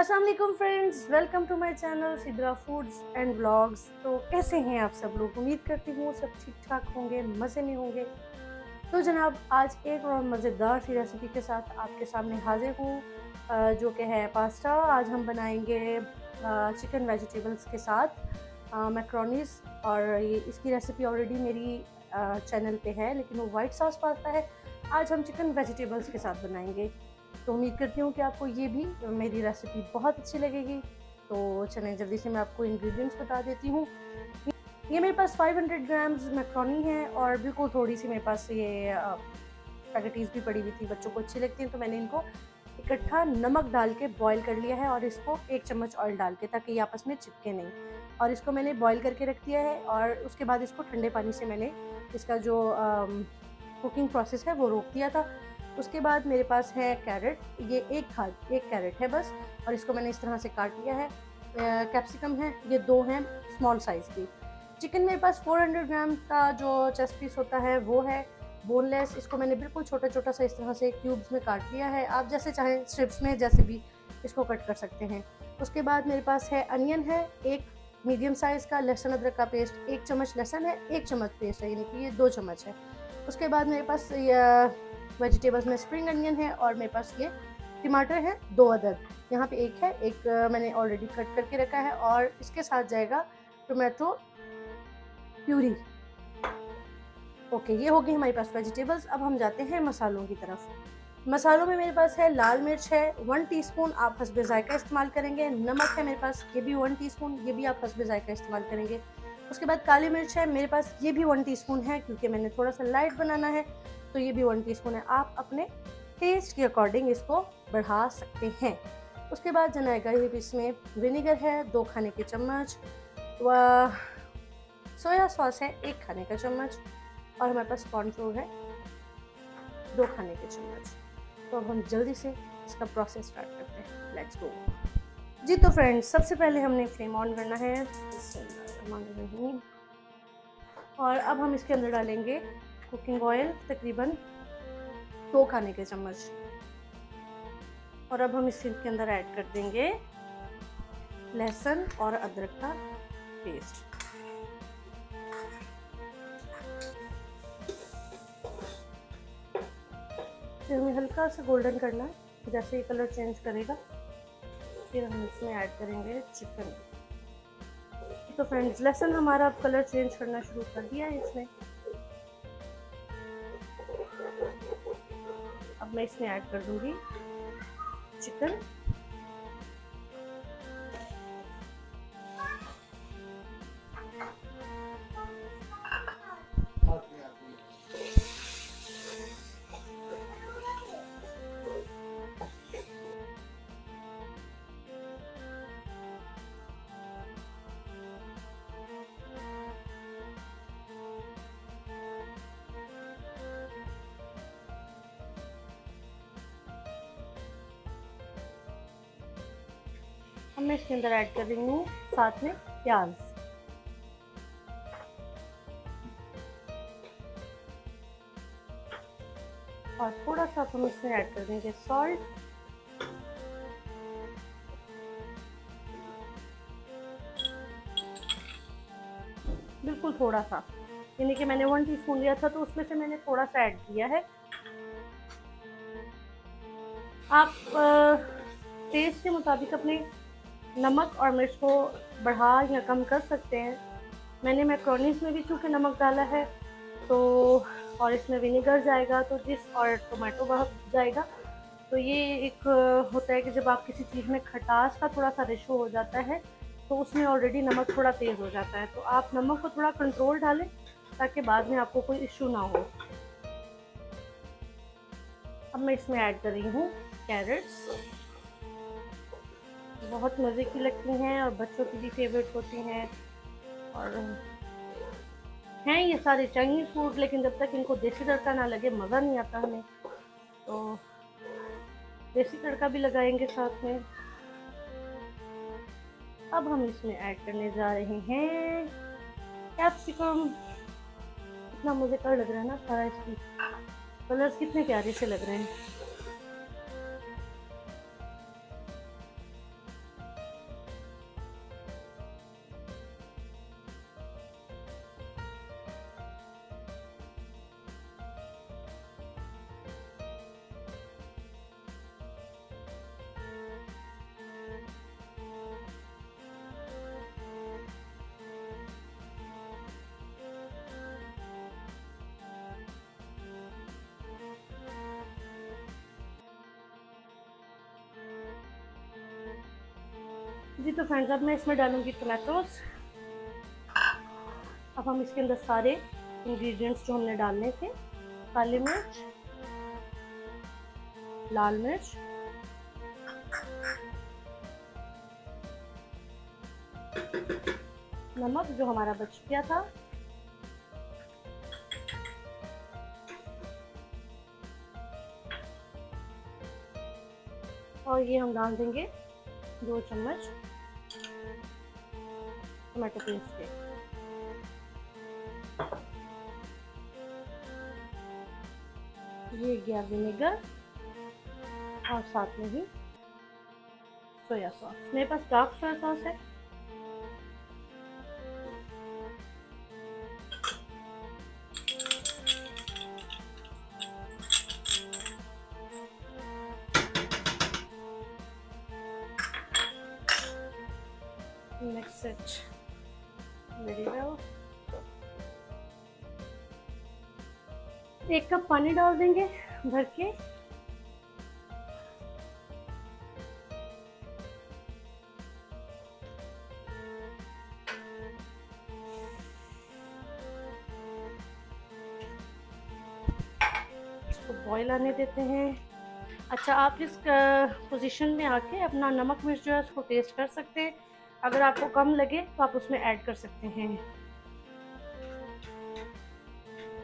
अस्सलाम वालेकुम friends, welcome to my channel Sidra foods and vlogs. तो कैसे हैं आप सब लोग? उम्मीद करती हूँ सब ठीक ठाक होंगे, मज़े में होंगे। तो जनाब, आज एक और मज़ेदार सी रेसिपी के साथ आपके सामने हाजिर हूँ, जो कि है पास्ता। आज हम बनाएंगे चिकन वेजिटेबल्स के साथ मैक्रोनीज। और ये इसकी रेसिपी ऑलरेडी मेरी चैनल पे है, लेकिन वो वाइट सॉस पास्ता है। आज हम चिकन वेजिटेबल्स के साथ बनाएंगे। तो उम्मीद करती हूँ कि आपको ये भी मेरी रेसिपी बहुत अच्छी लगेगी। तो चलें जल्दी से मैं आपको इंग्रेडिएंट्स बता देती हूँ। ये मेरे पास 500 ग्राम्स मैक्रोनी है और बिल्कुल थोड़ी सी मेरे पास ये स्पैगेटीज़ भी पड़ी हुई थी, बच्चों को अच्छी लगती हैं, तो मैंने इनको इकट्ठा नमक डाल के बॉईल कर लिया है और इसको 1 चम्मच ऑयल डाल के, ताकि ये आपस में चिपके नहीं। और इसको मैंने बॉईल करके रख दिया है और उसके बाद इसको ठंडे पानी से मैंने इसका जो कुकिंग प्रोसेस है वो रोक दिया था। उसके बाद मेरे पास है कैरेट, ये एक कैरेट है बस, और इसको मैंने इस तरह से काट लिया है। कैप्सिकम है, ये 2 हैं स्मॉल साइज़ की। चिकन मेरे पास 400 ग्राम का जो चेस्ट पीस होता है वो है बोनलेस। इसको मैंने बिल्कुल छोटा छोटा सा इस तरह से क्यूब्स में काट लिया है। आप जैसे चाहें स्ट्रिप्स में जैसे भी इसको कट कर सकते हैं। उसके बाद मेरे पास है अनियन है, एक मीडियम साइज़ का। लहसुन अदरक का पेस्ट 1 चम्मच लहसुन है, 1 चम्मच पेस्ट है, यानी कि ये 2 चम्मच है। उसके बाद मेरे पास वेजिटेबल्स में स्प्रिंग अनियन है और मेरे पास ये टमाटर है 2 अदद। यहाँ पे एक है, एक मैंने ऑलरेडी कट करके रखा है। और इसके साथ जाएगा टोमेटो प्यूरी। ओके, ये हो गई हमारे पास वेजिटेबल्स। अब हम जाते हैं मसालों की तरफ। मसालों में मेरे पास है लाल मिर्च है 1 टीस्पून, आप हस्बे ज़ायका इस्तेमाल करेंगे। नमक है मेरे पास, ये भी 1 टीस्पून, ये भी आप हस्बे ज़ायका इस्तेमाल करेंगे। उसके बाद काली मिर्च है मेरे पास, ये भी 1 टीस्पून है, क्योंकि मैंने थोड़ा सा लाइट बनाना है, तो ये भी 1 टीस्पून है। आप अपने टेस्ट के अकॉर्डिंग इसको बढ़ा सकते हैं। उसके बाद जनाएगा ये इसमें विनेगर है 2 खाने के चम्मच, व सोया सॉस है 1 खाने का चम्मच, और हमारे पास कॉर्नफ्लोर है 2 खाने के चम्मच। तो अब हम जल्दी से इसका प्रोसेस स्टार्ट करते हैं। लेट्स गो जी। तो फ्रेंड्स, सबसे पहले हमने फ्लेम ऑन करना है, और अब हम इसके अंदर डालेंगे कुकिंग ऑयल तकरीबन 2 खाने के चम्मच। और अब हम इसके अंदर ऐड कर देंगे लहसुन और अदरक का पेस्ट। फिर हमें हल्का सा गोल्डन करना है। जैसे ये कलर चेंज करेगा फिर हम इसमें ऐड करेंगे चिकन। तो फ्रेंड्स, लहसुन हमारा अब कलर चेंज करना शुरू कर दिया है इसमें। अब मैं इसमें ऐड कर दूंगी चिकन। अब मैं इसके अंदर ऐड कर रही हूँ साथ में प्याज। और थोड़ा सा हम इसमें ऐड कर देंगे सॉल्ट। बिल्कुल थोड़ा सा, यानी कि मैंने 1 टीस्पून लिया था, तो उसमें से मैंने थोड़ा सा ऐड किया है। आप टेस्ट के मुताबिक अपने नमक और मिर्च को बढ़ा या कम कर सकते हैं। मैंने मैक्रोनीस में भी चूँकि नमक डाला है, तो और इसमें विनेगर जाएगा तो और टोमेटो बहुत जाएगा, तो ये एक होता है कि जब आप किसी चीज़ में खटास का थोड़ा सा रेशो हो जाता है, तो उसमें ऑलरेडी नमक थोड़ा तेज़ हो जाता है। तो आप नमक को थोड़ा कंट्रोल डालें, ताकि बाद में आपको कोई इश्यू ना हो। अब मैं इसमें ऐड कर रही हूँ कैरेट्स। बहुत मज़े की लगती हैं और बच्चों की भी फेवरेट होती हैं। और हैं ये सारे चाइनीज़ फूड, लेकिन जब तक इनको देसी तड़का ना लगे मज़ा नहीं आता हमें। तो देसी तड़का भी लगाएंगे साथ में। अब हम इसमें ऐड करने जा रहे हैं कैप्सिकम। कितना मज़ेदार लग रहा है ना सारा, इसकी कलर्स कितने प्यारे से लग रहे हैं। जी तो फ्रेंड्स, अब मैं इसमें डालूंगी टमाटोज। अब हम इसके अंदर सारे इंग्रेडिएंट्स जो हमने डालने थे, काली मिर्च, लाल मिर्च, नमक जो हमारा बच गया था, और ये हम डाल देंगे 2 चम्मच टमाटो पेस्ट के। ये गया विनेगर और साथ में ही सोया सॉस। मेरे पास डार्क सोया सॉस है। Mix it very well. 1 cup पानी डाल देंगे भर के। इसको बॉईल आने देते हैं। अच्छा, आप इस पोजीशन में आके अपना नमक मिर्च जो है उसको टेस्ट कर सकते हैं। अगर आपको कम लगे तो आप उसमें ऐड कर सकते हैं।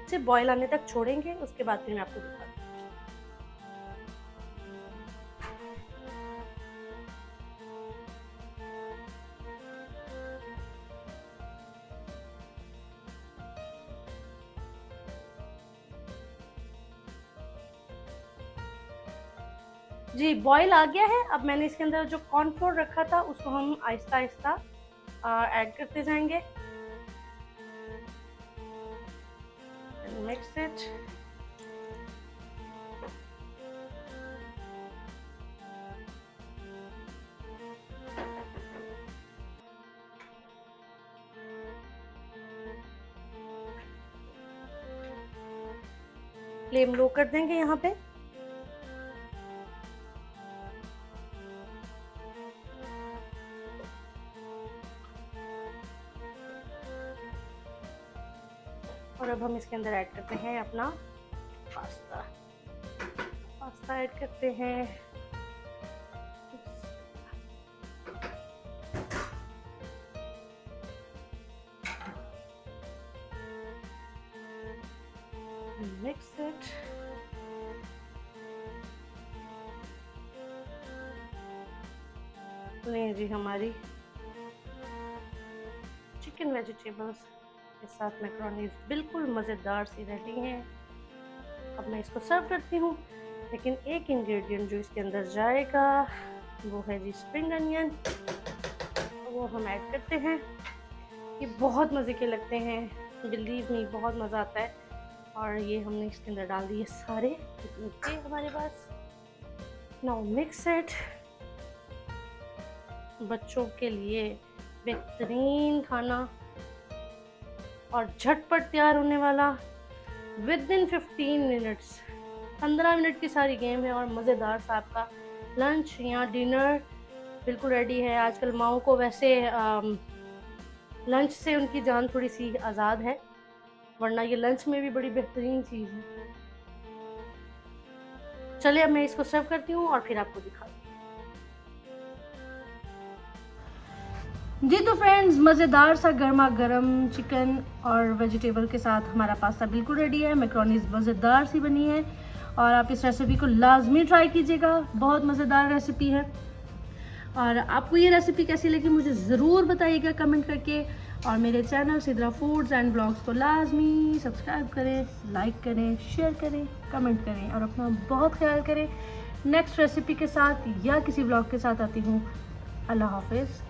इसे बॉईल आने तक छोड़ेंगे, उसके बाद फिर मैं आपको दिखाती हूँ। जी बॉईल आ गया है। अब मैंने इसके अंदर जो कॉर्नफ्लोर रखा था उसको हम आहिस्ता आहिस्ता ऐड करते जाएंगे। Mix it. फ्लेम लो कर देंगे यहाँ पे। और अब हम इसके अंदर ऐड करते हैं अपना पास्ता ऐड करते हैं। Mix it. नहीं जी, हमारी चिकन वेजिटेबल्स के साथ मैकरोनीज बिल्कुल मज़ेदार सी रेडी हैं। अब मैं इसको सर्व करती हूँ। लेकिन एक इंग्रेडिएंट जो इसके अंदर जाएगा वो है जी स्प्रिंग अनियन। वो हम ऐड करते हैं। ये बहुत मज़े के लगते हैं, बिलीव मी, बहुत मज़ा आता है। और ये हमने इसके अंदर डाल दिए सारे जितने थे हमारे पास। Now mix it. बच्चों के लिए बेहतरीन खाना और झटपट तैयार होने वाला। विद इन 15 मिनट्स, 15 मिनट की सारी गेम है और मज़ेदार सा आपका लंच या डिनर बिल्कुल रेडी है। आजकल माओं को वैसे लंच से उनकी जान थोड़ी सी आज़ाद है, वरना ये लंच में भी बड़ी बेहतरीन चीज़ है। चलिए अब मैं इसको सर्व करती हूँ और फिर आपको दिखाती हूँ। जी तो फ्रेंड्स, मज़ेदार सा गर्मा गर्म चिकन और वेजिटेबल के साथ हमारा पास्ता बिल्कुल रेडी है। मैकरोनीज मज़ेदार सी बनी है और आप इस रेसिपी को लाजमी ट्राई कीजिएगा। बहुत मज़ेदार रेसिपी है। और आपको ये रेसिपी कैसी लगी मुझे ज़रूर बताइएगा कमेंट करके। और मेरे channel Sidra foods and blogs को लाजमी सब्सक्राइब करें, लाइक करें, शेयर करें, कमेंट करें और अपना बहुत ख्याल करें। नेक्स्ट रेसिपी के साथ या किसी ब्लॉग के साथ आती हूँ। अल्लाह हाफिज़।